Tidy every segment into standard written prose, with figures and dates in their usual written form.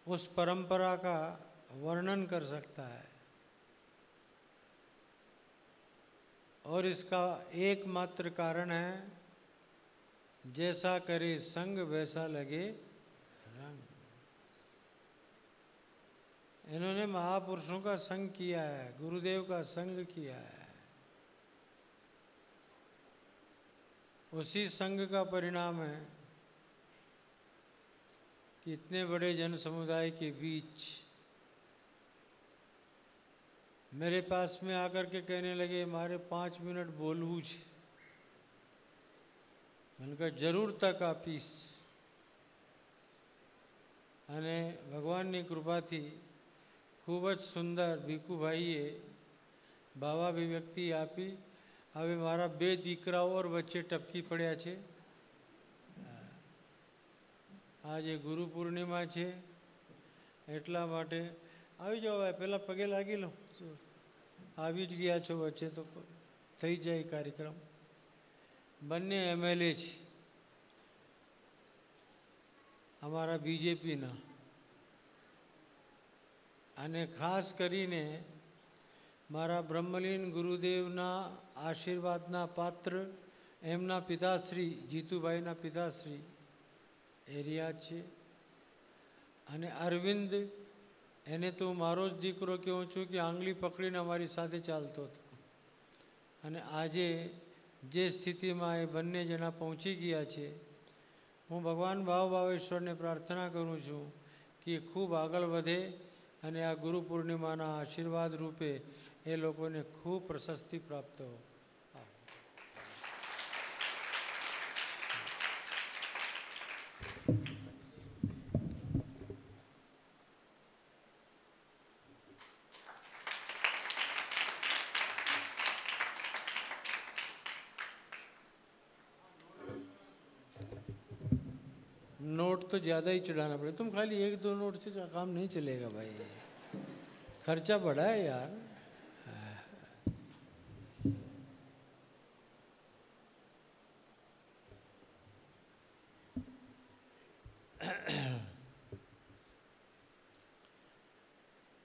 उस परंपरा का वर्णन कर सकता है। और इसका एकमात्र कारण है, जैसा करे संग वैसा लगे रंग। इन्होंने महापुरुषों का संग किया है, गुरुदेव का संग किया है। उसी संग का परिणाम है कि इतने बड़े जन समुदाय के बीच मेरे पास में आकर के कहने लगे, हमारे 5 मिनट बोलूँ। मैंने कहा जरूर तक आपीस। અને ભગવાનની કૃપાથી ખૂબ જ સુંદર ભીખુભાઈએ ભાવાભિવ્યક્તિ આપી। હવે મારા 2 દીકરાઓ ઓર વચ્ચે ટપકી પડ્યા છે। આજે ગુરુ પૂર્ણિમા છે એટલા માટે આવી જાઓ, પહેલાં પગે લાગી લો। આવી જ ગયા છો વચ્ચે તો થઈ જાય કાર્યક્રમ। બંને MLA છે અમારા બીજેપીના, અને ખાસ કરીને મારા બ્રહ્મલીન ગુરુદેવના આશીર્વાદના પાત્ર એમના પિતાશ્રી જીતુભાઈના પિતાશ્રી એરિયા છે। અને અરવિંદ, એને તો મારો જ દીકરો કહું છું કે આંગળી પકડીને અમારી સાથે ચાલતો હતો। અને આજે જે સ્થિતિમાં એ બંને જણા પહોંચી ગયા છે, હું ભગવાન ભાવેશ્વરને પ્રાર્થના કરું છું કે ખૂબ આગળ વધે અને આ ગુરુ પૂર્ણિમાના આશીર્વાદ રૂપે એ લોકોને ખૂબ પ્રશસ્તિ પ્રાપ્ત હો। नोट तो ज़्यादा ही चढ़ाना पड़ेगा। तुम खाली 1-2 नोट से काम नहीं चलेगा भाई, खर्चा बड़ा है यार।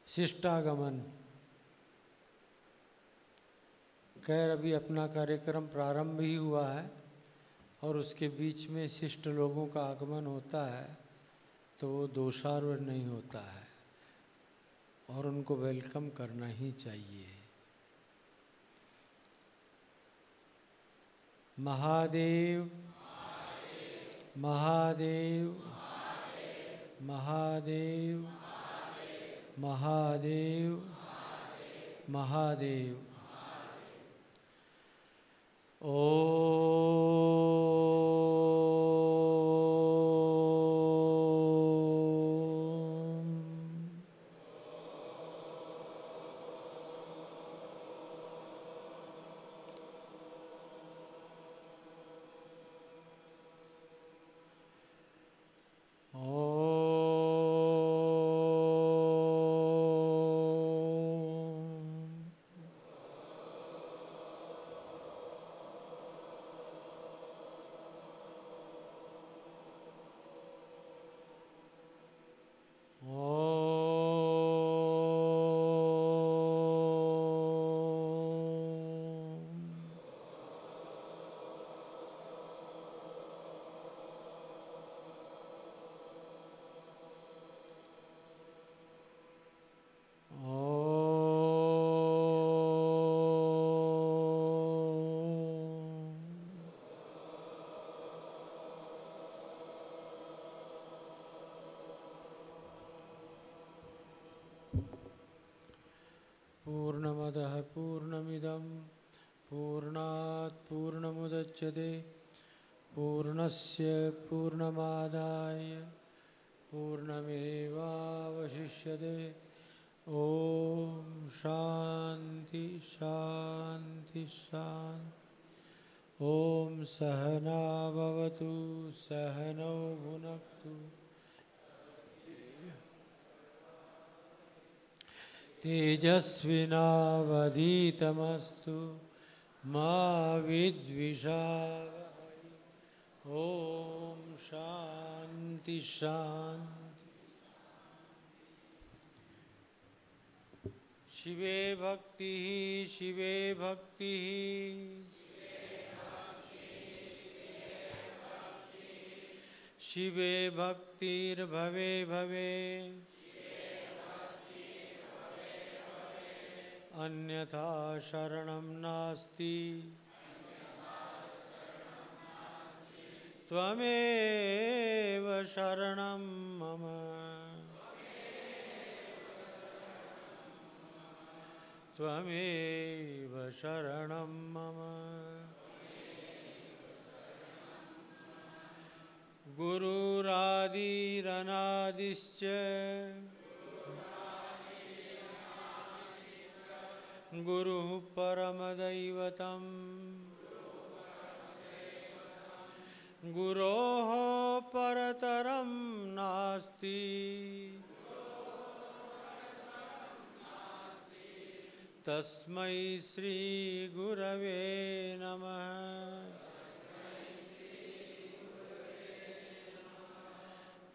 शिष्टागमन, खैर अभी अपना कार्यक्रम प्रारंभ ही हुआ है और उसके बीच में शिष्ट लोगों का आगमन होता है तो वो दोषारोप नहीं होता है और उनको वेलकम करना ही चाहिए। महादेव महादेव महादेव महादेव महादेव। पूर्णमदः पूर्णमिदं पूर्णात् पूर्णमुदच्यते पूर्णस्य पूर्णमादाय पूर्णमेवावशिष्यते। ओम शांति शांति शांति। ओम सहना भवतु सहनौ भुनक्तु तेजस्विनावधीतमस्तु मा विद्विषावहै। ओम शांति शांति। शिवे भक्ति शिवे भक्ति शिवे भक्तिर्भवे भवे अन्यथा शरणं नास्ति त्वमेव शरणं मम त्वमेव शरणं मम गुरुरादिरनादिश्च गुरुः परमदैवतं गुरोः परतरं नास्ति तस्मै श्री गुरवे नमः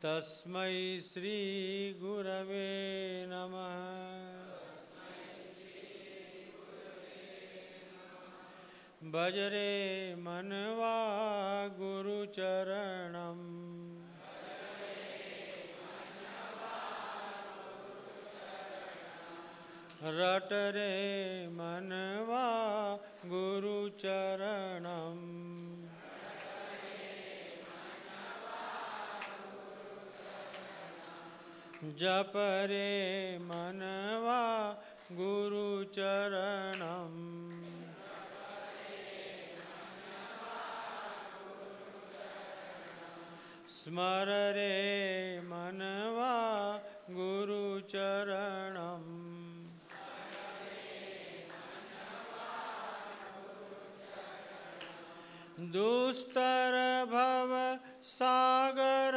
तस्मै श्री गुरवे नमः भजरे मनवा गुरुचरणं रटरे मनवा गुरुचरणं जपरे मनवा गुरुचरणं स्मररे मनवा गुरुचरणं दुस्तर भव सागर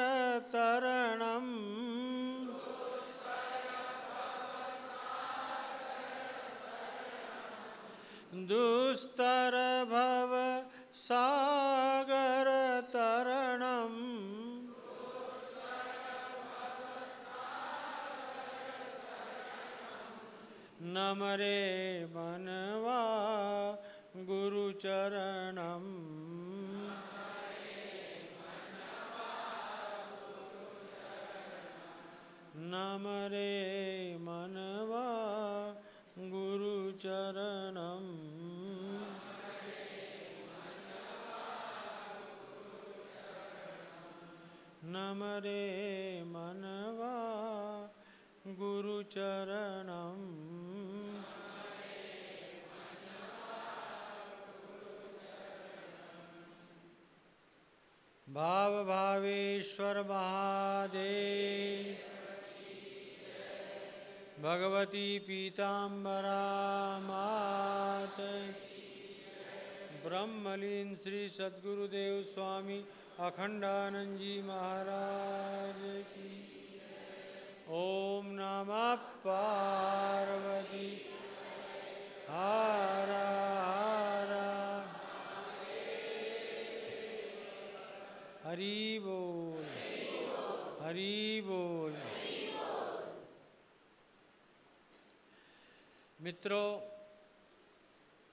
तरणं दुस्तर भव सागर तरणं नमरे मनवा गुरुचरणं नमरे मनवा गुरुचरणं नमरे मनवा गुरुचरणं भाव भावेश्वर महादेव भगवती पीताम्बरा मात ब्रह्मलीन श्री सद्गुरुदेव स्वामी अखंडानंद जी महाराज की। ओम नमः पार्वती हर हर हरि बोल हरि बोल। मित्रों,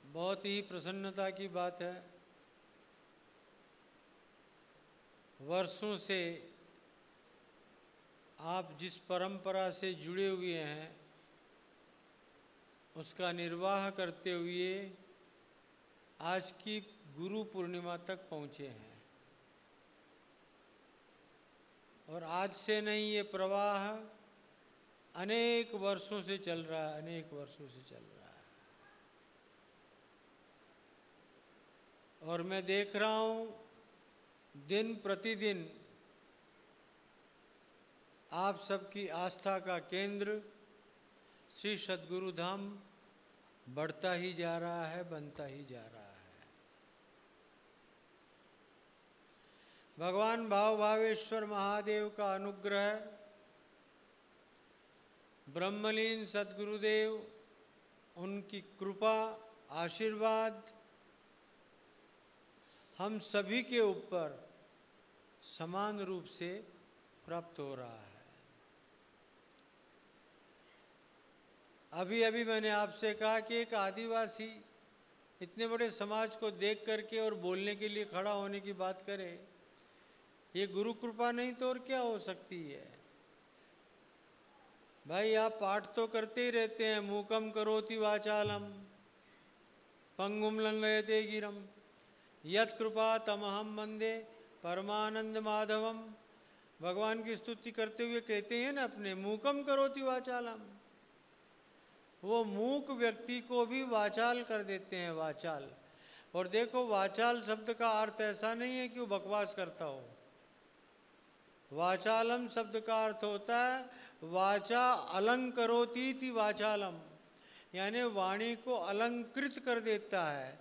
बहुत ही प्रसन्नता की बात है, वर्षों से आप जिस परंपरा से जुड़े हुए हैं उसका निर्वाह करते हुए आज की गुरु पूर्णिमा तक पहुँचे हैं। और आज से नहीं, ये प्रवाह अनेक वर्षों से चल रहा है, अनेक वर्षों से चल रहा है। और मैं देख रहा हूँ दिन प्रतिदिन आप सबकी आस्था का केंद्र श्री सद्गुरु धाम बढ़ता ही जा रहा है, बनता ही जा रहा है। भगवान भाव भावेश्वर महादेव का अनुग्रह, ब्रह्मलीन सद्गुरुदेव उनकी कृपा आशीर्वाद हम सभी के ऊपर समान रूप से प्राप्त हो रहा है। अभी अभी मैंने आपसे कहा कि एक आदिवासी इतने बड़े समाज को देख करके और बोलने के लिए खड़ा होने की बात करे, ये गुरु कृपा नहीं तो और क्या हो सकती है। भाई आप पाठ तो करते ही रहते हैं, मूकम करोति वाचालम पंगुम लंघयते गिरम यत् कृपा तमहम वंदे परमानंद माधवम। भगवान की स्तुति करते हुए कहते हैं ना अपने, मूकम करोति वाचालम। वो मूक व्यक्ति को भी वाचाल कर देते हैं, वाचाल। और देखो, वाचाल शब्द का अर्थ ऐसा नहीं है कि वो बकवास करता हो। वाचालम शब्द का अर्थ होता है वाचा अलंकरोती थी वाचालम, यानी वाणी को अलंकृत कर देता है।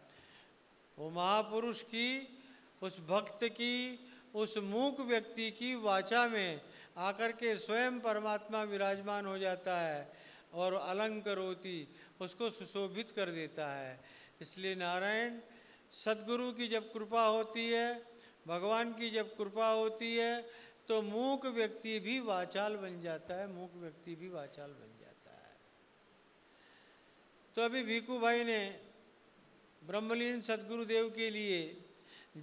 वो महापुरुष की, उस भक्त की, उस मूक व्यक्ति की वाचा में आकर के स्वयं परमात्मा विराजमान हो जाता है और अलंकरोती, उसको सुशोभित कर देता है। इसलिए नारायण सद्गुरु की जब कृपा होती है, भगवान की जब कृपा होती है, तो मूक व्यक्ति भी वाचाल बन जाता है, मूक व्यक्ति भी वाचाल बन जाता है। तो अभी भिखू भाई ने ब्रह्मलीन सद्गुरुदेव के लिए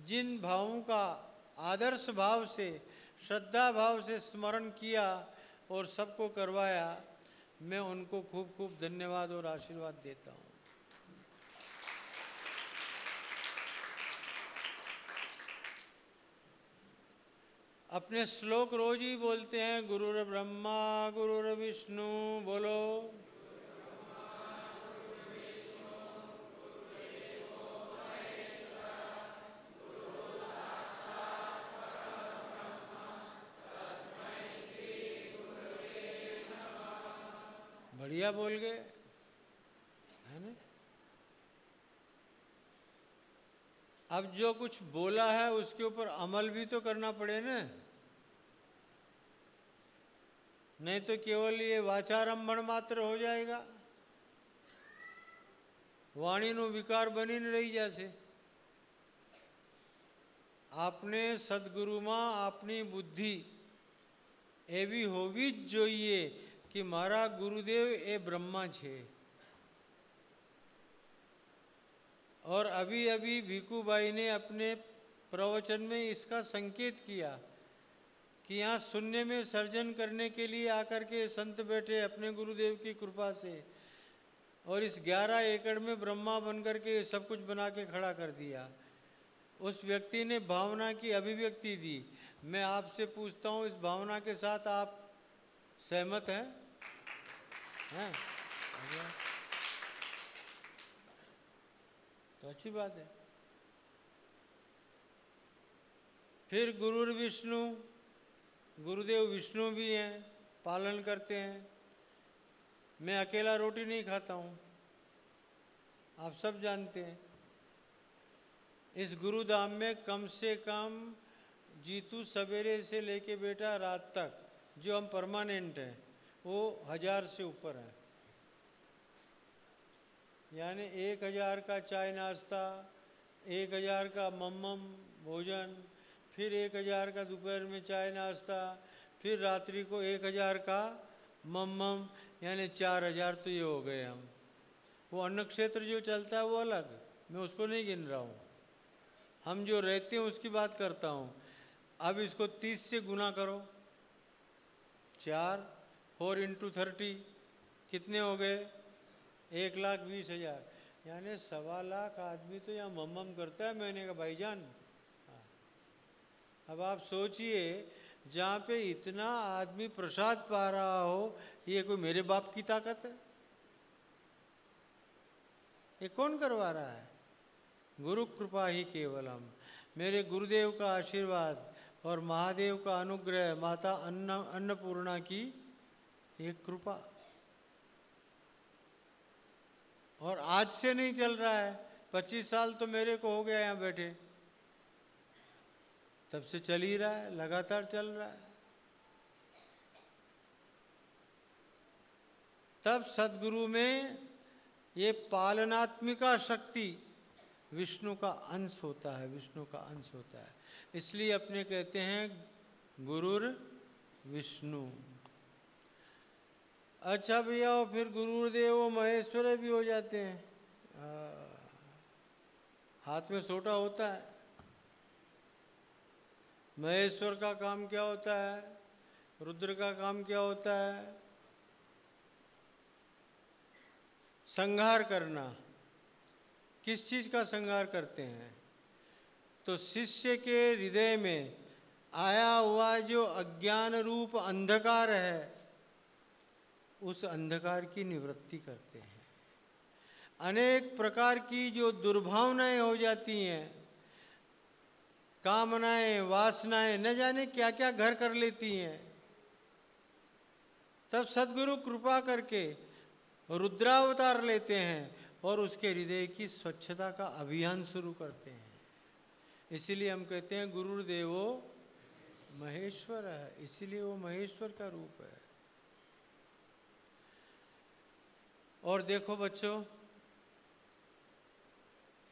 जिन भावों का आदर्श भाव से, श्रद्धा भाव से स्मरण किया और सबको करवाया, मैं उनको खूब खूब धन्यवाद और आशीर्वाद देता हूँ। अपने श्लोक रोज ही बोलते हैं, गुरुर ब्रह्मा गुरुर विष्णु, बोलो। बढ़िया बोल गए, है ना। अब जो कुछ बोला है उसके ऊपर अमल भी तो करना पड़े ना, नहीं तो केवल ये वाचारंभण मात्र हो जाएगा, वाणीनो विकार बनी न रही। जैसे आपने सदगुरु मां अपनी बुद्धि एवी होवी ज જોઈએ कि मारा गुरुदेव ए ब्रह्मा छे। और अभी अभी भिखू भाई ने अपने प्रवचन में इसका संकेत किया कि यहाँ शून्य में सर्जन करने के लिए आकर के संत बैठे अपने गुरुदेव की कृपा से, और इस 11 एकड़ में ब्रह्मा बनकर के सब कुछ बना के खड़ा कर दिया। उस व्यक्ति ने भावना की अभिव्यक्ति दी। मैं आपसे पूछता हूँ, इस भावना के साथ आप सहमत हैं? हैं? तो अच्छी बात है। फिर गुरुर विष्णु, गुरुदेव विष्णु भी हैं, पालन करते हैं। मैं अकेला रोटी नहीं खाता हूँ, आप सब जानते हैं। इस गुरुधाम में कम से कम जीतू सवेरे से लेके बेटा रात तक जो हम परमानेंट हैं वो 1000 से ऊपर हैं। यानी 1000 का चाय नाश्ता, 1000 का मम्मम भोजन, फिर 1000 का दोपहर में चाय नाश्ता, फिर रात्रि को 1000 का मम्मम, यानी 4000 तो ये हो गए हम। वो अन्न क्षेत्र जो चलता है वो अलग, मैं उसको नहीं गिन रहा हूँ। हम जो रहते हैं उसकी बात करता हूँ। अब इसको 30 से गुना करो, 4 4 × 30 कितने हो गए? 1,20,000। यानी 1.25 लाख आदमी तो यहाँ मम्मम करता है। मैंने कहा भाईजान, अब आप सोचिए, जहाँ पे इतना आदमी प्रसाद पा रहा हो, ये कोई मेरे बाप की ताकत है? ये कौन करवा रहा है? गुरु कृपा ही केवलम, मेरे गुरुदेव का आशीर्वाद और महादेव का अनुग्रह, माता अन्नपूर्णा की एक कृपा। और आज से नहीं चल रहा है, 25 साल तो मेरे को हो गया यहाँ बैठे, तब से चल ही रहा है, लगातार चल रहा है। तब सद्गुरु में ये पालनात्मिका शक्ति विष्णु का अंश होता है, विष्णु का अंश होता है। इसलिए अपने कहते हैं गुरुर विष्णु। अच्छा भैया, वो फिर गुरुदेव वो महेश्वर भी हो जाते हैं। हाथ में सोटा होता है। महेश्वर का काम क्या होता है? रुद्र का काम क्या होता है? संहार करना। किस चीज का संहार करते हैं? तो शिष्य के हृदय में आया हुआ जो अज्ञान रूप अंधकार है, उस अंधकार की निवृत्ति करते हैं। अनेक प्रकार की जो दुर्भावनाएं हो जाती हैं, कामनाएं, वासनाएं, न जाने क्या क्या घर कर लेती हैं, तब सद्गुरु कृपा करके रुद्रावतार लेते हैं और उसके हृदय की स्वच्छता का अभियान शुरू करते हैं। इसीलिए हम कहते हैं गुरुदेवो महेश्वर है, इसीलिए वो महेश्वर का रूप है। और देखो बच्चों,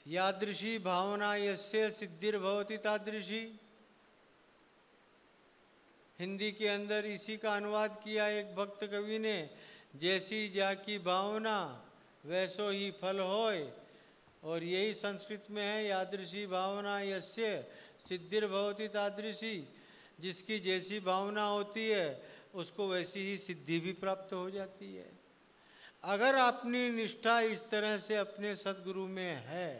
यादृशी भावना यस्य सिद्धिर्भवति तादृशी, हिंदी के अंदर इसी का अनुवाद किया एक भक्त कवि ने, जैसी जाकी भावना वैसो ही फल होय। और यही संस्कृत में है, यादृशी भावना यस्य सिद्धिर्भवति तादृशी, जिसकी जैसी भावना होती है उसको वैसी ही सिद्धि भी प्राप्त हो जाती है। अगर अपनी निष्ठा इस तरह से अपने सद्गुरु में है,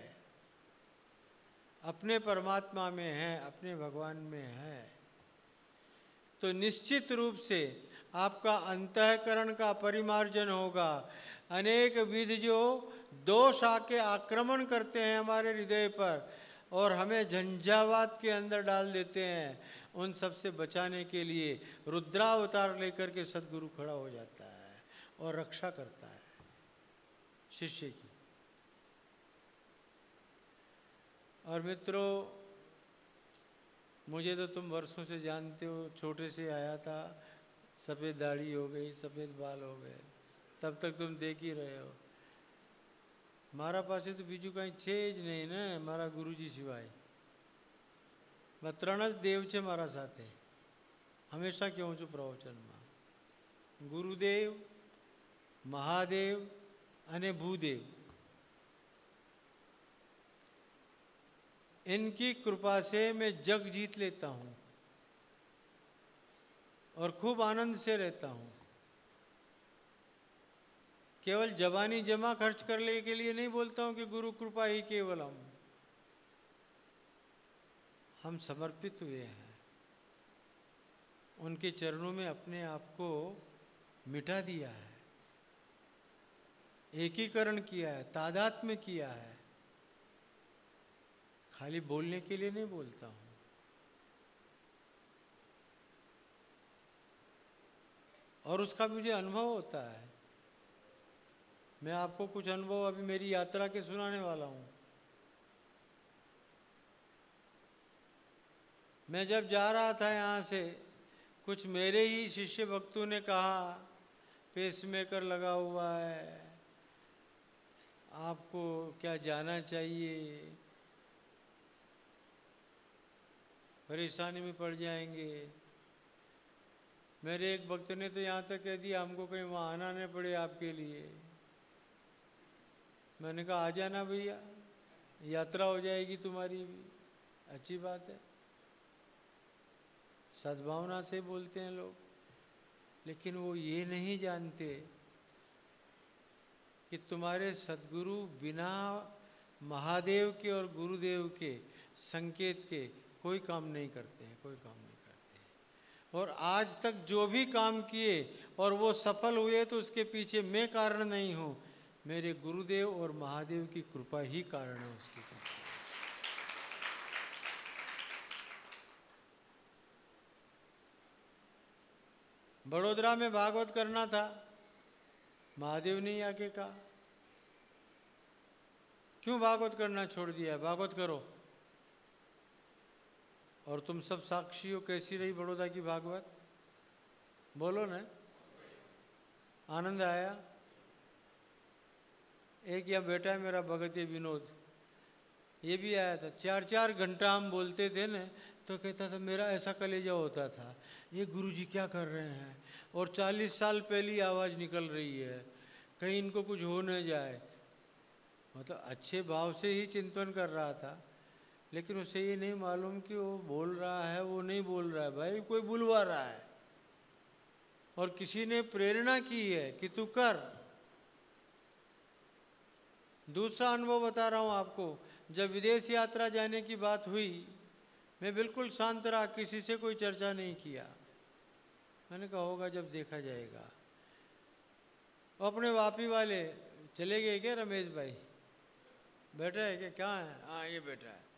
अपने परमात्मा में है, अपने भगवान में है, तो निश्चित रूप से आपका अंतःकरण का परिमार्जन होगा। अनेक विध जो दोष आके आक्रमण करते हैं हमारे हृदय पर और हमें झंझावात के अंदर डाल देते हैं, उन सब से बचाने के लिए रुद्रावतार लेकर के सद्गुरु खड़ा हो जाता है और रक्षा करता है शिष्य की। और मित्रों, मुझे तो तुम वर्षों से जानते हो, छोटे से आया था, सफ़ेद दाढ़ी हो गई, सफ़ेद बाल हो गए, तब तक तुम देख ही रहे हो। मारा पासे तो बीजू कहीं छे ज नहीं ने, मारा गुरुजी सिवाय। मैं त्रण ज देव छे मारा साथे, हमेशा कहूँ छूँ प्रवचन में, गुरुदेव, महादेव अने भूदेव। इनकी कृपा से मैं जग जीत लेता हूँ और खूब आनंद से रहता हूँ। केवल जबानी जमा खर्च करने के लिए नहीं बोलता हूँ कि गुरु कृपा ही केवलम। हम समर्पित हुए हैं, उनके चरणों में अपने आप को मिटा दिया है, एकीकरण किया है, तादात्म्य किया है। खाली बोलने के लिए नहीं बोलता हूँ। और उसका मुझे अनुभव होता है। मैं आपको कुछ अनुभव अभी मेरी यात्रा के सुनाने वाला हूँ। मैं जब जा रहा था यहाँ से, कुछ मेरे ही शिष्य भक्तों ने कहा पेसमेकर लगा हुआ है, आपको क्या जाना चाहिए, परेशानी में पड़ जाएंगे। मेरे एक भक्त ने तो यहाँ तक कह दिया हमको कहीं वहाँ आना न पड़े आपके लिए। मैंने कहा आ जाना भैया, यात्रा हो जाएगी तुम्हारी भी, अच्छी बात है। सद्भावना से बोलते हैं लोग, लेकिन वो ये नहीं जानते कि तुम्हारे सद्गुरु बिना महादेव के और गुरुदेव के संकेत के कोई काम नहीं करते हैं, कोई काम नहीं करते हैं। और आज तक जो भी काम किए और वो सफल हुए तो उसके पीछे मैं कारण नहीं हूँ, मेरे गुरुदेव और महादेव की कृपा ही कारण है उसकी। बड़ोदरा में भागवत करना था, महादेव ने आके कहा क्यों भागवत करना छोड़ दिया, भागवत करो। और तुम सब साक्षी हो कैसी रही बड़ौदा की भागवत, बोलो ना, आनंद आया। एक यहाँ बेटा है मेरा भगत विनोद, ये भी आया था। 4-4 घंटा हम बोलते थे न तो कहता था मेरा ऐसा कलेजा होता था ये गुरुजी क्या कर रहे हैं, और 40 साल पहली आवाज़ निकल रही है, कहीं इनको कुछ हो न जाए। मतलब अच्छे भाव से ही चिंतन कर रहा था, लेकिन उसे ये नहीं मालूम कि वो बोल रहा है, वो नहीं बोल रहा है, भाई कोई बुलवा रहा है और किसी ने प्रेरणा की है कि तू कर। दूसरा अनुभव बता रहा हूँ आपको, जब विदेश यात्रा जाने की बात हुई, मैं बिल्कुल शांत रहा, किसी से कोई चर्चा नहीं किया। मैंने कहा होगा जब देखा जाएगा। अपने वापी वाले चले गए क्या, रमेश भाई बैठा है क्या, कहाँ है, हाँ ये बैठा है।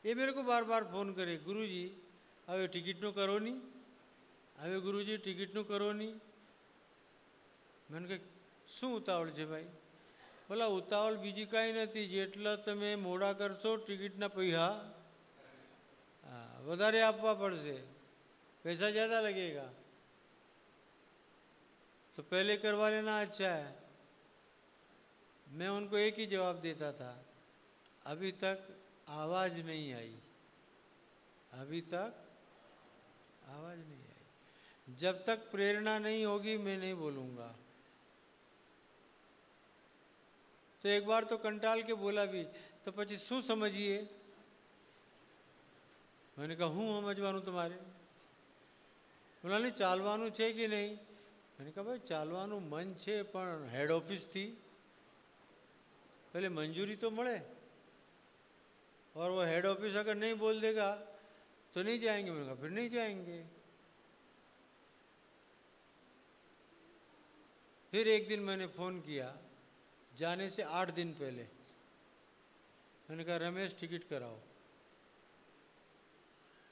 ये मेरे को बार बार फोन करे, गुरुजी હવે ટિકિટનું કરો નહીં, હવે ગુરુજી ટિકિટનું કરો નહીં। मैंने कहा શું ઉતાવળ છે ભાઈ? બોલા ઉતાવળ બીજી કાંઈ નથી, જેટલા તમે મોડા કરશો ટિકિટના પૈસા વધારે આપવા પડશે, पैसा ज़्यादा लगेगा, तो पहले करवा लेना अच्छा है। मैं उनको एक ही जवाब देता था, अभी तक आवाज़ नहीं आई, अभी तक आवाज़ नहीं आई। जब तक प्रेरणा नहीं होगी मैं नहीं बोलूँगा। तो एक बार तो कंटाल के बोला भी, तो પછી શું સમજીએ? मैंने कहा હું સમજવાનું તમારે? બોલા નહીં ચાલવાનું છે કે નહીં? मैंने कहा भाई ચાલવાનું મન છે, પણ હેડ ઓફિસથી पहले मंजूरी तो મળે, और वो हेड ऑफिस अगर नहीं बोल देगा तो नहीं जाएंगे। मैंने कहा फिर नहीं जाएंगे। फिर एक दिन मैंने फ़ोन किया, जाने से 8 दिन पहले, मैंने कहा रमेश टिकट कराओ।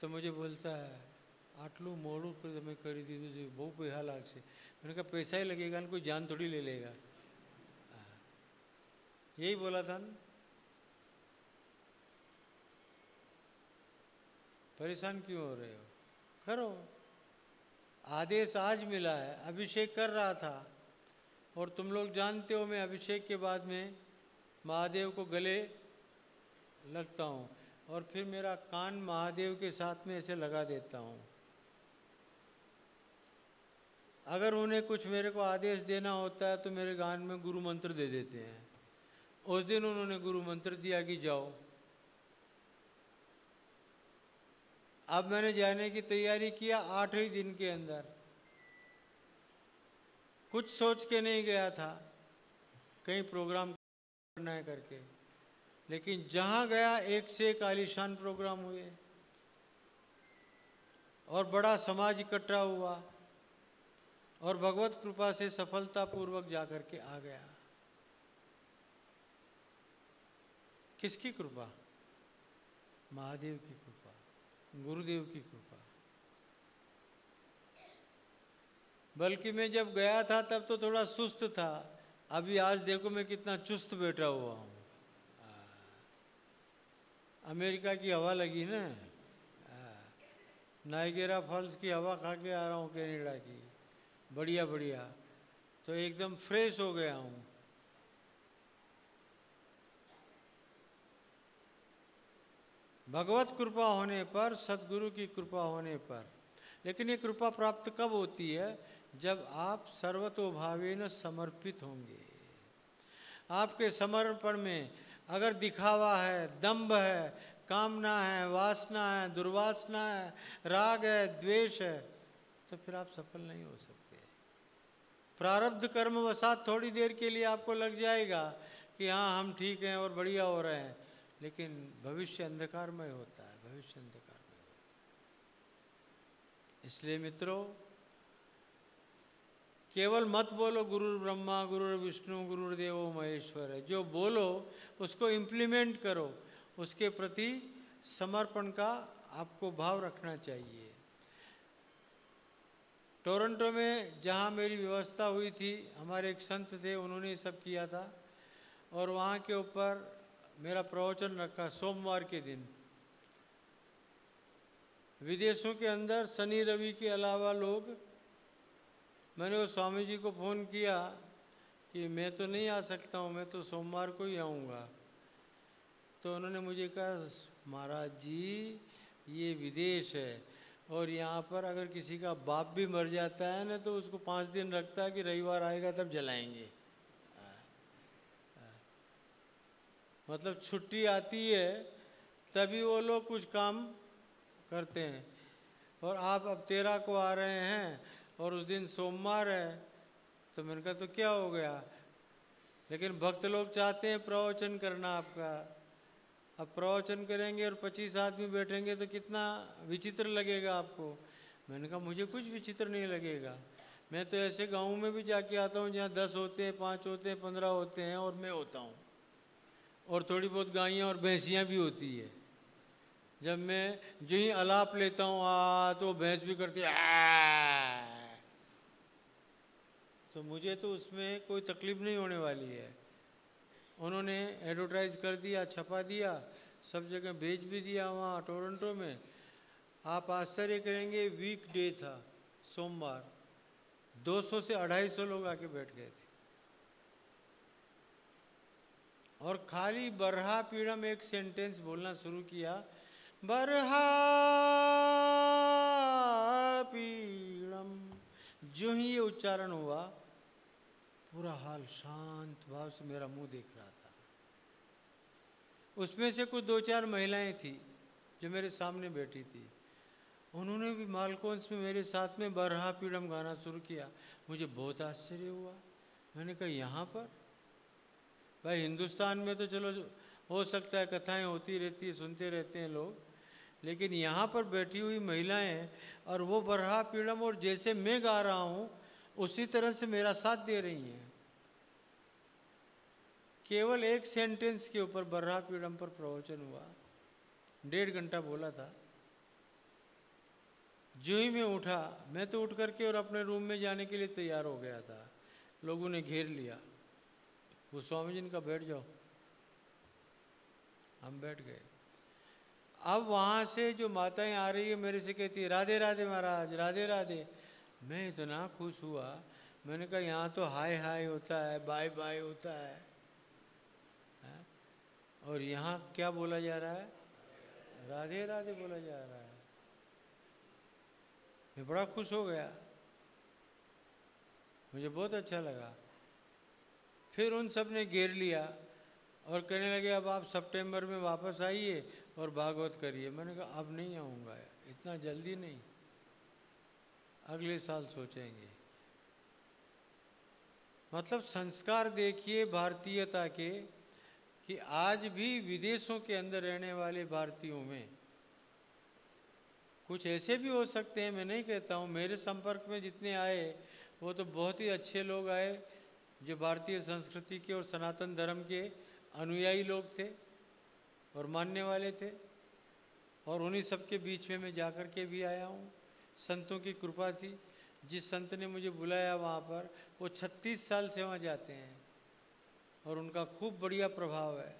तो मुझे बोलता है आटलू मोड़ू मैं करी दीधु છે, બહુ પૈસા लागશે। मैंने कहा पैसा ही लगेगा ना, कोई जान थोड़ी ले लेगा। यही बोला था ना। परेशान क्यों हो रहे हो, करो। आदेश आज मिला है, अभिषेक कर रहा था, और तुम लोग जानते हो मैं अभिषेक के बाद में महादेव को गले लगता हूँ, और फिर मेरा कान महादेव के साथ में ऐसे लगा देता हूँ। अगर उन्हें कुछ मेरे को आदेश देना होता है तो मेरे गान में गुरु मंत्र दे देते हैं। उस दिन उन्होंने गुरु मंत्र दिया कि जाओ। अब मैंने जाने की तैयारी किया 8 ही दिन के अंदर, कुछ सोच के नहीं गया था कहीं प्रोग्राम करना है करके, लेकिन जहाँ गया एक से एक आलीशान प्रोग्राम हुए और बड़ा समाज इकट्ठा हुआ, और भगवत कृपा से सफलतापूर्वक जाकर के आ गया। किसकी कृपा? महादेव की कृपा, गुरुदेव की कृपा। बल्कि मैं जब गया था तब तो थोड़ा सुस्त था, अभी आज देखो मैं कितना चुस्त बैठा हुआ हूँ। अमेरिका की हवा लगी ना, नाइगेरा फॉल्स की हवा खा के आ रहा हूँ, कनाडा की, बढ़िया बढ़िया, तो एकदम फ्रेश हो गया हूँ। भगवत कृपा होने पर, सद्गुरु की कृपा होने पर। लेकिन ये कृपा प्राप्त कब होती है? जब आप सर्वतोभावेन समर्पित होंगे। आपके समर्पण में अगर दिखावा है, दंभ है, कामना है, वासना है, दुर्वासना है, राग है, द्वेष है, तो फिर आप सफल नहीं हो सकते। प्रारब्ध कर्म वसात थोड़ी देर के लिए आपको लग जाएगा कि हाँ हम ठीक हैं और बढ़िया हो रहे हैं, लेकिन भविष्य अंधकारमय होता है, भविष्य अंधकारमय होता है। इसलिए मित्रों, केवल मत बोलो गुरु ब्रह्मा गुरु विष्णु गुरुदेवो महेश्वर है। जो बोलो उसको इम्प्लीमेंट करो, उसके प्रति समर्पण का आपको भाव रखना चाहिए। टोरंटो में जहाँ मेरी व्यवस्था हुई थी, हमारे एक संत थे, उन्होंने सब किया था, और वहाँ के ऊपर मेरा प्रवचन रखा सोमवार के दिन। विदेशों के अंदर शनि रवि के अलावा लोग, मैंने वो स्वामी जी को फ़ोन किया कि मैं तो नहीं आ सकता हूँ, मैं तो सोमवार को ही आऊँगा। तो उन्होंने मुझे कहा महाराज जी ये विदेश है, और यहाँ पर अगर किसी का बाप भी मर जाता है ना तो उसको 5 दिन रखता है कि रविवार आएगा तब जलाएंगे। मतलब छुट्टी आती है तभी वो लोग कुछ काम करते हैं। और आप अब 13 को आ रहे हैं और उस दिन सोमवार है, तो मैंने कहा तो क्या हो गया, लेकिन भक्त लोग चाहते हैं प्रवचन करना आपका। अब प्रवचन करेंगे और 25 आदमी बैठेंगे तो कितना विचित्र लगेगा आपको। मैंने कहा मुझे कुछ विचित्र नहीं लगेगा, मैं तो ऐसे गाँव में भी जाके आता हूँ जहाँ 10 होते हैं, 5 होते हैं, 15 होते हैं और मैं होता हूँ, और थोड़ी बहुत गायें और भैंसियाँ भी होती है। जब मैं जो ही आलाप लेता हूँ तो भैंस भी करती है तो मुझे तो उसमें कोई तकलीफ नहीं होने वाली है। उन्होंने एडवर्टाइज कर दिया, छपा दिया, सब जगह भेज भी दिया वहाँ टोरंटो में। आप आश्चर्य करेंगे, वीक डे था सोमवार, 200 से 250 लोग आके बैठ गए थे। और खाली बरहा पीड़म एक सेंटेंस बोलना शुरू किया, बरहा पीड़म। जो ही ये उच्चारण हुआ पूरा हाल शांत भाव से मेरा मुंह देख रहा था। उसमें से कुछ 2-4 महिलाएं थी जो मेरे सामने बैठी थी, उन्होंने भी मालकोंस में मेरे साथ में बरहा पीड़म गाना शुरू किया। मुझे बहुत आश्चर्य हुआ। मैंने कहा यहाँ पर भाई हिंदुस्तान में तो चलो हो सकता है कथाएं होती रहती है, सुनते रहते हैं लोग, लेकिन यहाँ पर बैठी हुई महिलाएं और वो बरहा पीड़म और जैसे मैं गा रहा हूँ उसी तरह से मेरा साथ दे रही हैं। केवल एक सेंटेंस के ऊपर बरहा पीड़म पर प्रवचन हुआ, 1.5 घंटा बोला था। जो ही मैं उठा, मैं तो उठ करके और अपने रूम में जाने के लिए तैयार हो गया था, लोगों ने घेर लिया, वो स्वामी जी का बैठ जाओ। हम बैठ गए। अब वहाँ से जो माताएं आ रही है मेरे से कहती है राधे राधे महाराज, राधे राधे। मैं इतना खुश हुआ, मैंने कहा यहाँ तो हाय हाय होता है, बाय बाय होता है, और यहाँ क्या बोला जा रहा है, राधे राधे बोला जा रहा है। मैं बड़ा खुश हो गया, मुझे बहुत अच्छा लगा। फिर उन सब ने घेर लिया और कहने लगे अब आप सितंबर में वापस आइए और भागवत करिए। मैंने कहा अब नहीं आऊँगा, इतना जल्दी नहीं, अगले साल सोचेंगे। मतलब संस्कार देखिए भारतीयता के, कि आज भी विदेशों के अंदर रहने वाले भारतीयों में कुछ ऐसे भी हो सकते हैं, मैं नहीं कहता हूँ, मेरे संपर्क में जितने आए वो तो बहुत ही अच्छे लोग आए जो भारतीय संस्कृति के और सनातन धर्म के अनुयायी लोग थे और मानने वाले थे, और उन्हीं सब के बीच में मैं जाकर के भी आया हूँ। संतों की कृपा थी, जिस संत ने मुझे बुलाया वहाँ पर वो 36 साल से वहाँ जाते हैं और उनका खूब बढ़िया प्रभाव है।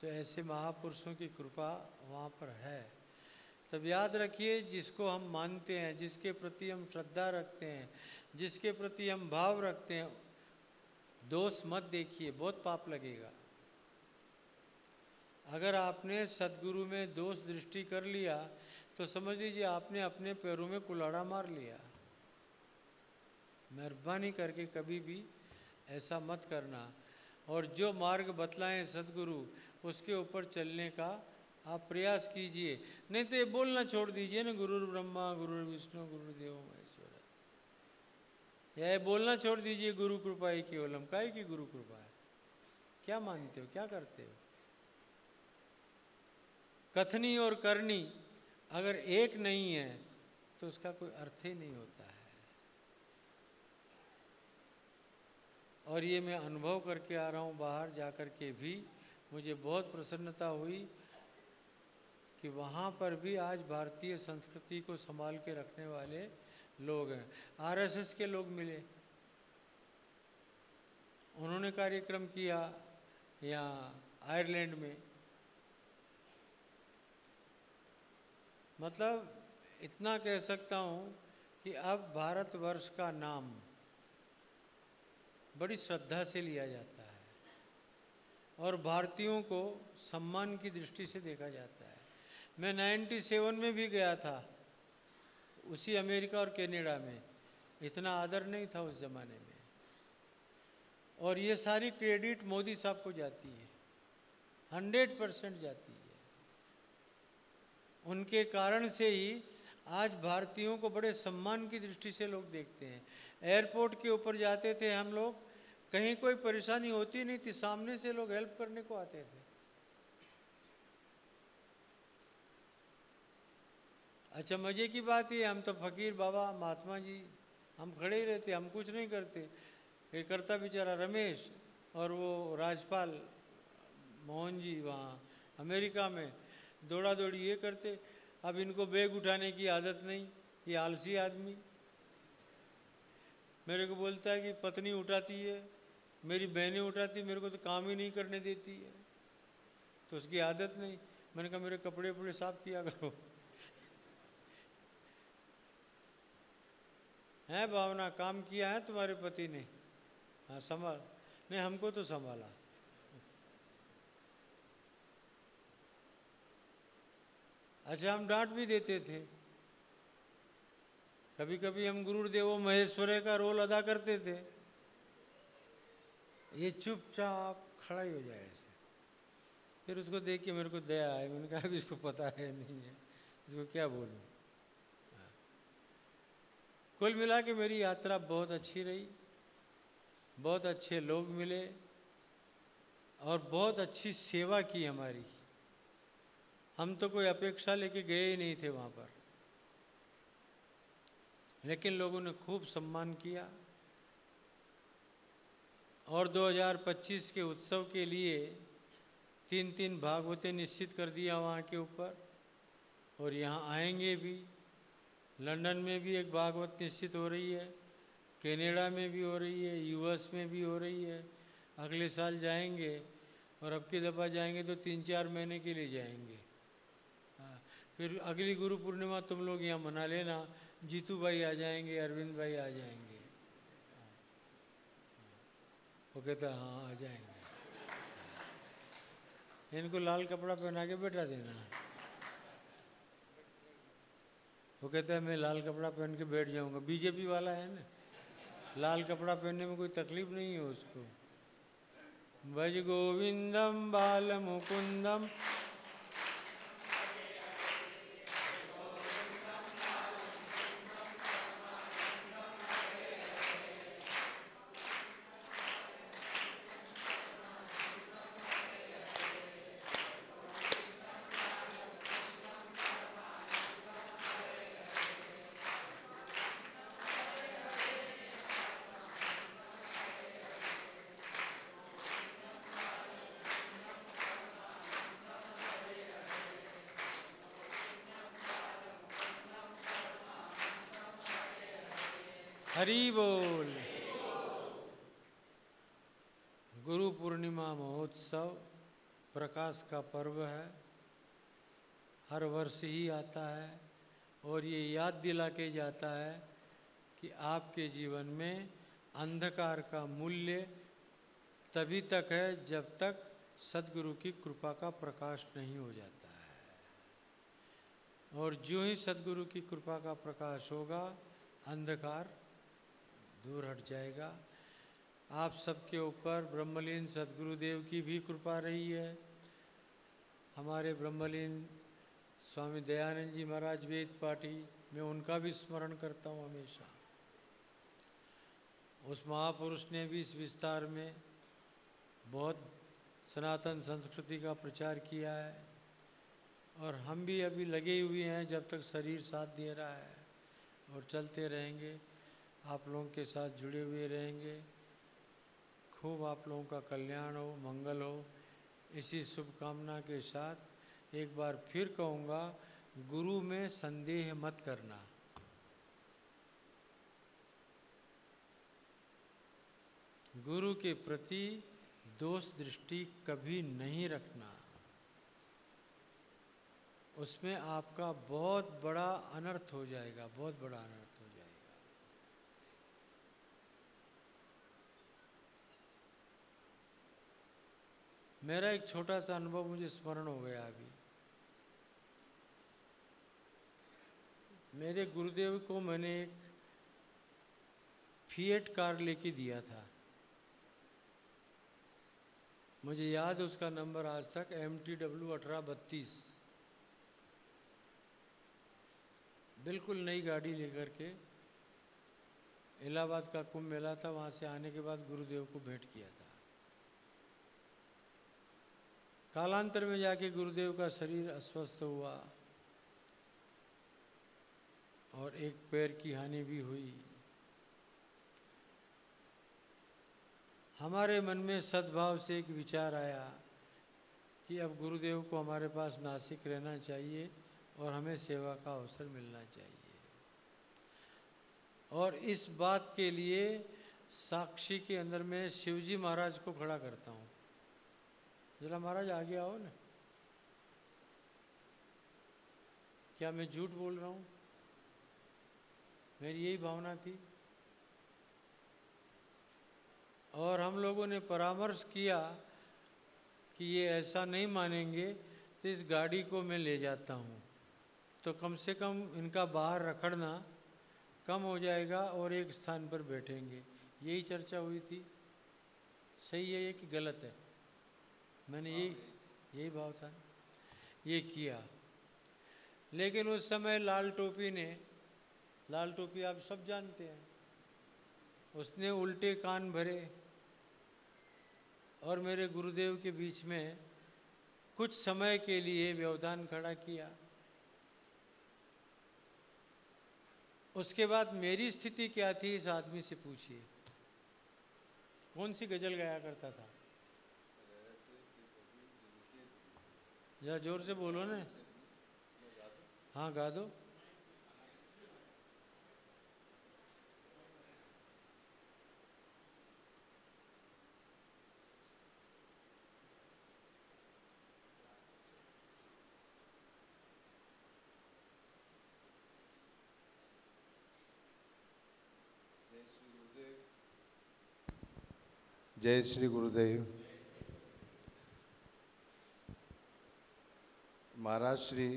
तो ऐसे महापुरुषों की कृपा वहाँ पर है। तब याद रखिए, जिसको हम मानते हैं, जिसके प्रति हम श्रद्धा रखते हैं, जिसके प्रति हम भाव रखते हैं, दोष मत देखिए, बहुत पाप लगेगा। अगर आपने सद्गुरु में दोष दृष्टि कर लिया तो समझ लीजिए आपने अपने पैरों में कुल्हाड़ा मार लिया। मेहरबानी करके कभी भी ऐसा मत करना, और जो मार्ग बतलाएं सद्गुरु उसके ऊपर चलने का आप प्रयास कीजिए। नहीं तो ये बोलना छोड़ दीजिए ना, गुरु ब्रह्मा गुरु विष्णु गुरुदेव महेश्वर, या ये बोलना छोड़ दीजिए गुरु कृपा ही केवलम। काहे की गुरु कृपा है? क्या मानते हो, क्या करते हो? कथनी और करनी अगर एक नहीं है तो उसका कोई अर्थ ही नहीं होता है। और ये मैं अनुभव करके आ रहा हूँ, बाहर जा कर के भी मुझे बहुत प्रसन्नता हुई कि वहाँ पर भी आज भारतीय संस्कृति को संभाल के रखने वाले लोग हैं। आरएसएस के लोग मिले, उन्होंने कार्यक्रम किया यहाँ आयरलैंड में। मतलब इतना कह सकता हूँ कि अब भारतवर्ष का नाम बड़ी श्रद्धा से लिया जाता है और भारतीयों को सम्मान की दृष्टि से देखा जाता है। मैं 97 में भी गया था उसी अमेरिका और कनाडा में इतना आदर नहीं था उस ज़माने में। और ये सारी क्रेडिट मोदी साहब को जाती है, 100% जाती है। उनके कारण से ही आज भारतीयों को बड़े सम्मान की दृष्टि से लोग देखते हैं। एयरपोर्ट के ऊपर जाते थे हम लोग, कहीं कोई परेशानी होती नहीं थी, सामने से लोग हेल्प करने को आते थे। अच्छा, मज़े की बात ये, हम तो फकीर बाबा महात्मा जी हम खड़े ही रहते, हम कुछ नहीं करते। ये करता बेचारा रमेश और वो राजपाल मोहन जी वहाँ अमेरिका में दौड़ा दौड़ी ये करते। अब इनको बैग उठाने की आदत नहीं, ये आलसी आदमी मेरे को बोलता है कि पत्नी उठाती है, मेरी बहनें उठाती, मेरे को तो काम ही नहीं करने देती है, तो उसकी आदत नहीं। मैंने कहा मेरे कपड़े वपड़े साफ किया करो। है भावना, काम किया है तुम्हारे पति ने? हाँ संभाल, नहीं हमको तो संभाला। अच्छा, हम डांट भी देते थे, कभी कभी हम गुरुदेवो महेश्वरे का रोल अदा करते थे, ये चुपचाप खड़ा ही हो जाए ऐसे। फिर उसको देख के मेरे को दया आए, मैंने कहा अभी इसको पता है नहीं है, इसको क्या बोलूं। कुल मिला के मेरी यात्रा बहुत अच्छी रही, बहुत अच्छे लोग मिले और बहुत अच्छी सेवा की हमारी। हम तो कोई अपेक्षा लेके गए ही नहीं थे वहाँ पर, लेकिन लोगों ने खूब सम्मान किया। और 2025 के उत्सव के लिए 3 भागवतें निश्चित कर दिया वहाँ के ऊपर, और यहाँ आएंगे भी। लंदन में भी एक भागवत निश्चित हो रही है, कनाडा में भी हो रही है, यूएस में भी हो रही है। अगले साल जाएंगे, और अब की दफ़ा जाएंगे तो 3-4 महीने के लिए जाएंगे। फिर अगली गुरु पूर्णिमा तुम लोग यहाँ मना लेना, जीतू भाई आ जाएंगे, अरविंद भाई आ जाएंगे। वो कहता हाँ आ जाएंगे। इनको लाल कपड़ा पहना के बैठा देना। वो कहता है मैं लाल कपड़ा पहन के बैठ जाऊंगा, बीजेपी वाला है ना, लाल कपड़ा पहनने में कोई तकलीफ नहीं है उसको। भज गोविंदम बाल मुकुंदम, हरि बोल। गुरु पूर्णिमा महोत्सव प्रकाश का पर्व है, हर वर्ष ही आता है, और ये याद दिला के जाता है कि आपके जीवन में अंधकार का मूल्य तभी तक है जब तक सद्गुरु की कृपा का प्रकाश नहीं हो जाता है। और जो ही सद्गुरु की कृपा का प्रकाश होगा, अंधकार दूर हट जाएगा। आप सबके ऊपर ब्रह्मलीन सद्गुरुदेव की भी कृपा रही है। हमारे ब्रह्मलीन स्वामी दयानंद जी महाराज वेद पाठी, मैं उनका भी स्मरण करता हूँ हमेशा। उस महापुरुष ने भी इस विस्तार में बहुत सनातन संस्कृति का प्रचार किया है, और हम भी अभी लगे हुए हैं जब तक शरीर साथ दे रहा है, और चलते रहेंगे, आप लोगों के साथ जुड़े हुए रहेंगे। खूब आप लोगों का कल्याण हो, मंगल हो, इसी शुभकामना के साथ एक बार फिर कहूँगा, गुरु में संदेह मत करना। गुरु के प्रति दोष दृष्टि कभी नहीं रखना, उसमें आपका बहुत बड़ा अनर्थ हो जाएगा, बहुत बड़ा अनर्थ हो जाएगा। मेरा एक छोटा सा अनुभव मुझे स्मरण हो गया अभी। मेरे गुरुदेव को मैंने एक फिएट कार लेके दिया था। मुझे याद है उसका नंबर आज तक, MTW 1832। बिल्कुल नई गाड़ी लेकर के इलाहाबाद का कुंभ मेला था, वहाँ से आने के बाद गुरुदेव को भेंट किया था। कालांतर में जाके गुरुदेव का शरीर अस्वस्थ हुआ और एक पैर की हानि भी हुई। हमारे मन में सद्भाव से एक विचार आया कि अब गुरुदेव को हमारे पास नासिक रहना चाहिए और हमें सेवा का अवसर मिलना चाहिए। और इस बात के लिए साक्षी के अंदर में शिवजी महाराज को खड़ा करता हूँ। जरा महाराज आगे आओ ना। क्या मैं झूठ बोल रहा हूँ? मेरी यही भावना थी। और हम लोगों ने परामर्श किया कि ये ऐसा नहीं मानेंगे तो इस गाड़ी को मैं ले जाता हूँ, तो कम से कम इनका बाहर रखड़ना कम हो जाएगा और एक स्थान पर बैठेंगे। यही चर्चा हुई थी। सही है ये कि गलत है? मैंने यही भाव था, ये किया। लेकिन उस समय लाल टोपी आप सब जानते हैं, उसने उल्टे कान भरे और मेरे गुरुदेव के बीच में कुछ समय के लिए व्यवधान खड़ा किया। उसके बाद मेरी स्थिति क्या थी इस आदमी से पूछिए। कौन सी गजल गाया करता था? जरा जोर से बोलो ना। हाँ गा दो। जय श्री गुरुदेव। महाराज श्री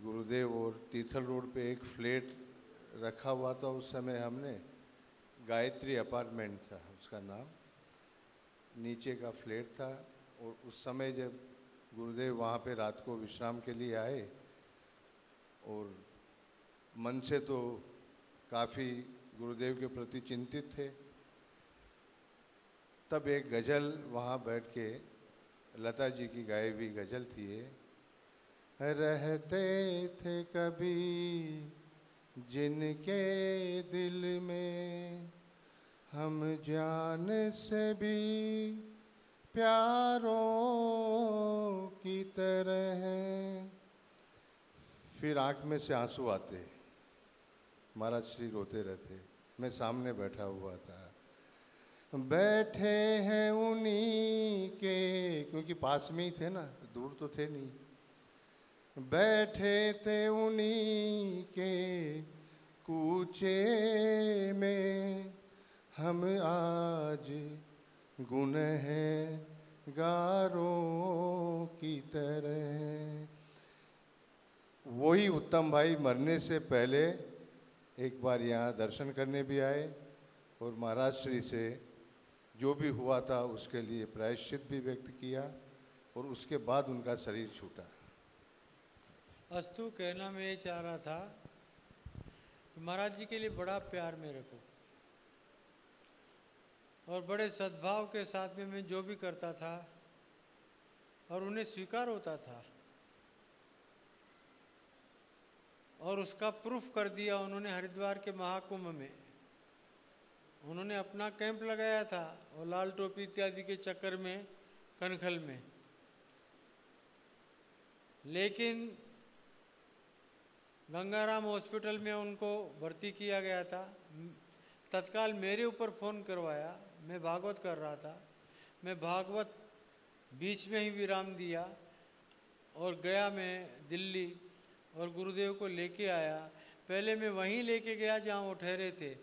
गुरुदेव और तीर्थल रोड पे एक फ्लैट रखा हुआ था। उस समय हमने गायत्री अपार्टमेंट था उसका नाम, नीचे का फ्लैट था। और उस समय जब गुरुदेव वहाँ पे रात को विश्राम के लिए आए और मन से तो काफ़ी गुरुदेव के प्रति चिंतित थे, तब एक गज़ल वहाँ बैठ के लता जी की गाई हुई गज़ल थी ये। रहते थे कभी जिनके दिल में हम जान से भी प्यारों की तरह हैं। फिर आँख में से आंसू आते, महाराज श्री रोते रहते। मैं सामने बैठा हुआ था। बैठे हैं उन्हीं के, क्योंकि पास में ही थे ना, दूर तो थे नहीं। बैठे थे उन्हीं के कूचे में हम आज गुनहगारों की तरह। वही उत्तम भाई मरने से पहले एक बार यहाँ दर्शन करने भी आए और महाराज श्री से जो भी हुआ था उसके लिए प्रायश्चित भी व्यक्त किया और उसके बाद उनका शरीर छूटा। अस्तु, कहना मैं ये चाह रहा था कि महाराज जी के लिए बड़ा प्यार मेरे को, और बड़े सद्भाव के साथ में मैं जो भी करता था और उन्हें स्वीकार होता था। और उसका प्रूफ कर दिया उन्होंने हरिद्वार के महाकुंभ में। उन्होंने अपना कैंप लगाया था और लाल टोपी इत्यादि के चक्कर में कनखल में, लेकिन गंगाराम हॉस्पिटल में उनको भर्ती किया गया था। तत्काल मेरे ऊपर फ़ोन करवाया। मैं भागवत कर रहा था। मैं भागवत बीच में ही विराम दिया और गया मैं दिल्ली और गुरुदेव को लेके आया। पहले मैं वहीं लेके गया जहाँ वो ठहरे थे,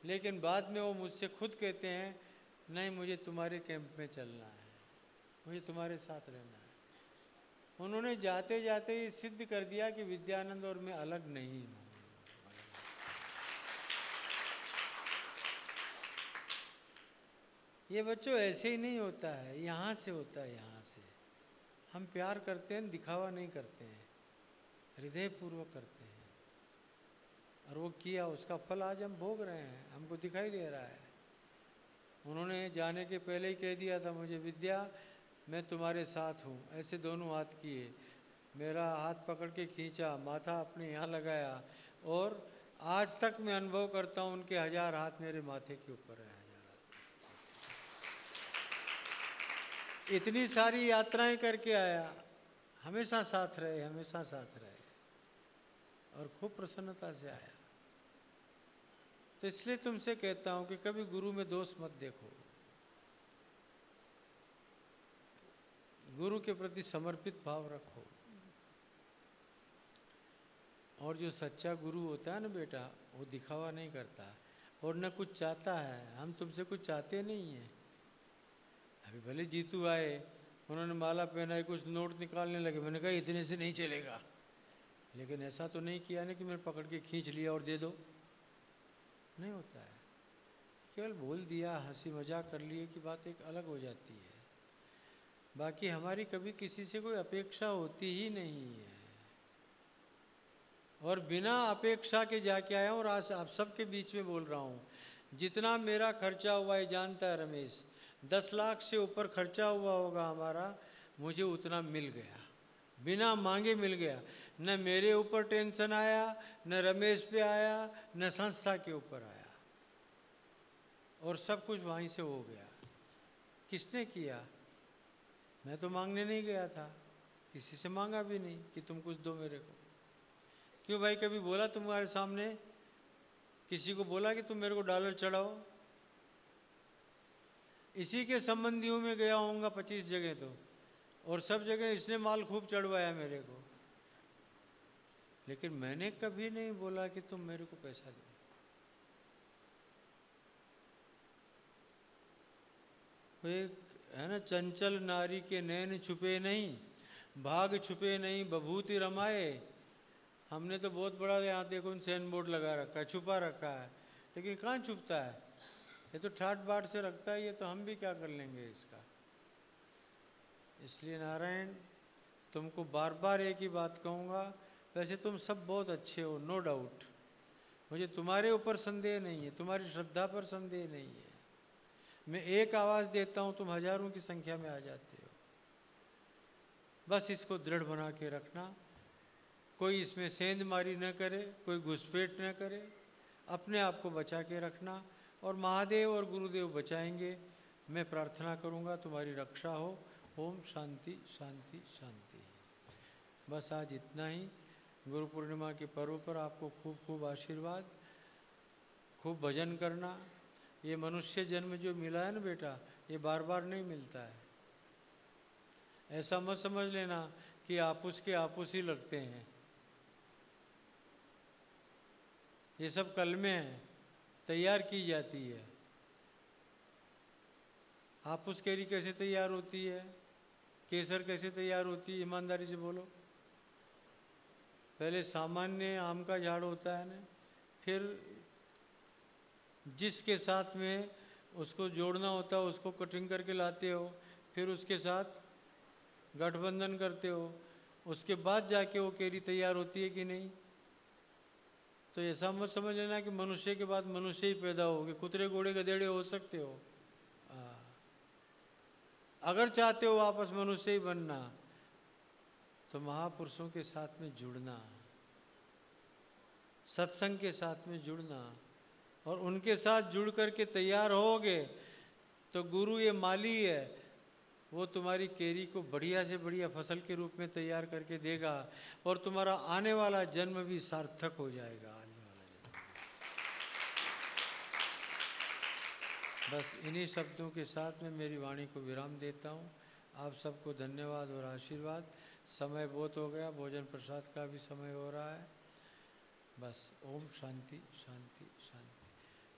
लेकिन बाद में वो मुझसे खुद कहते हैं, नहीं मुझे तुम्हारे कैंप में चलना है, मुझे तुम्हारे साथ रहना है। उन्होंने जाते जाते ही सिद्ध कर दिया कि विद्यानंद और मैं अलग नहीं हूँ। ये बच्चों ऐसे ही नहीं होता है, यहाँ से होता है, यहाँ से। हम प्यार करते हैं, दिखावा नहीं करते हैं, हृदय पूर्वक करते हैं। और वो किया, उसका फल आज हम भोग रहे हैं, हमको दिखाई दे रहा है। उन्होंने जाने के पहले ही कह दिया था मुझे, विद्या मैं तुम्हारे साथ हूँ। ऐसे दोनों हाथ किए, मेरा हाथ पकड़ के खींचा, माथा अपने यहाँ लगाया, और आज तक मैं अनुभव करता हूँ उनके 1000 हाथ मेरे माथे के ऊपर है। 1000 हाथ। इतनी सारी यात्राएं करके आया, हमेशा साथ रहे, हमेशा साथ रहे, और खूब प्रसन्नता से आया। तो इसलिए तुमसे कहता हूं कि कभी गुरु में दोष मत देखो, गुरु के प्रति समर्पित भाव रखो। और जो सच्चा गुरु होता है ना बेटा, वो दिखावा नहीं करता और न कुछ चाहता है। हम तुमसे कुछ चाहते नहीं हैं। अभी भले जीतू आए, उन्होंने माला पहनाई, कुछ नोट निकालने लगे, मैंने कहा इतने से नहीं चलेगा। लेकिन ऐसा तो नहीं किया ना कि मैंने पकड़ के खींच लिया और दे दो, नहीं होता है। केवल बोल दिया, हंसी मजाक कर लिए कि बात एक अलग हो जाती है। बाकी हमारी कभी किसी से कोई अपेक्षा होती ही नहीं है, और बिना अपेक्षा के जाके आया हूँ। और आज आप सबके बीच में बोल रहा हूँ, जितना मेरा खर्चा हुआ है जानता है रमेश, 10 लाख से ऊपर खर्चा हुआ होगा हमारा, मुझे उतना मिल गया, बिना मांगे मिल गया। न मेरे ऊपर टेंशन आया, न रमेश पे आया, न संस्था के ऊपर आया, और सब कुछ वहीं से हो गया। किसने किया? मैं तो मांगने नहीं गया था, किसी से मांगा भी नहीं कि तुम कुछ दो मेरे को। क्यों भाई, कभी बोला तुम्हारे सामने, किसी को बोला कि तुम मेरे को डॉलर चढ़ाओ? इसी के संबंधियों में गया होऊंगा 25 जगह तो, और सब जगह इसने माल खूब चढ़वाया मेरे को। लेकिन मैंने कभी नहीं बोला कि तुम मेरे को पैसा दो। एक है ना, चंचल नारी के नैन छुपे नहीं, भाग छुपे नहीं, बभूति रमाए। हमने तो बहुत बड़ा यहाँ देखो सैन बोर्ड लगा रखा है, छुपा रखा है, लेकिन कहाँ छुपता है? ये तो ठाट बाट से रखता है, ये तो हम भी क्या कर लेंगे इसका। इसलिए नारायण, तुमको बार बार एक ही बात कहूँगा, वैसे तुम सब बहुत अच्छे हो, नो डाउट, मुझे तुम्हारे ऊपर संदेह नहीं है, तुम्हारी श्रद्धा पर संदेह नहीं है। मैं एक आवाज़ देता हूँ, तुम हजारों की संख्या में आ जाते हो। बस इसको दृढ़ बना के रखना, कोई इसमें सेंध मारी न करे, कोई घुसपैठ न करे, अपने आप को बचा के रखना, और महादेव और गुरुदेव बचाएंगे। मैं प्रार्थना करूँगा तुम्हारी रक्षा हो। ओम शांति शांति शांति। बस आज इतना ही। गुरु पूर्णिमा के पर्व पर आपको खूब खूब आशीर्वाद, खूब भजन करना। ये मनुष्य जन्म जो मिला है ना बेटा, ये बार बार नहीं मिलता है। ऐसा मत समझ लेना कि आपूस के आपूस ही लगते हैं। ये सब कलमे हैं, तैयार की जाती है। आपूस कैरी कैसे तैयार होती है, केसर कैसे तैयार होती है, ईमानदारी से बोलो। पहले सामान्य आम का झाड़ होता है ना, फिर जिसके साथ में उसको जोड़ना होता है उसको कटिंग करके लाते हो, फिर उसके साथ गठबंधन करते हो, उसके बाद जाके वो केरी तैयार होती है कि नहीं। तो ऐसा मत समझ लेना कि मनुष्य के बाद मनुष्य ही पैदा होगे, कुतरे घोड़े गधेड़े हो सकते हो। अगर चाहते हो वापस मनुष्य ही बनना, तो महापुरुषों के साथ में जुड़ना, सत्संग के साथ में जुड़ना, और उनके साथ जुड़ करके तैयार होगे तो गुरु ये माली है, वो तुम्हारी केरी को बढ़िया से बढ़िया फसल के रूप में तैयार करके देगा, और तुम्हारा आने वाला जन्म भी सार्थक हो जाएगा। आने वाला जन्म। बस इन्हीं शब्दों के साथ में मेरी वाणी को विराम देता हूँ। आप सबको धन्यवाद और आशीर्वाद। समय बहुत हो गया, भोजन प्रसाद का भी समय हो रहा है। बस ओम शांति शांति शांति।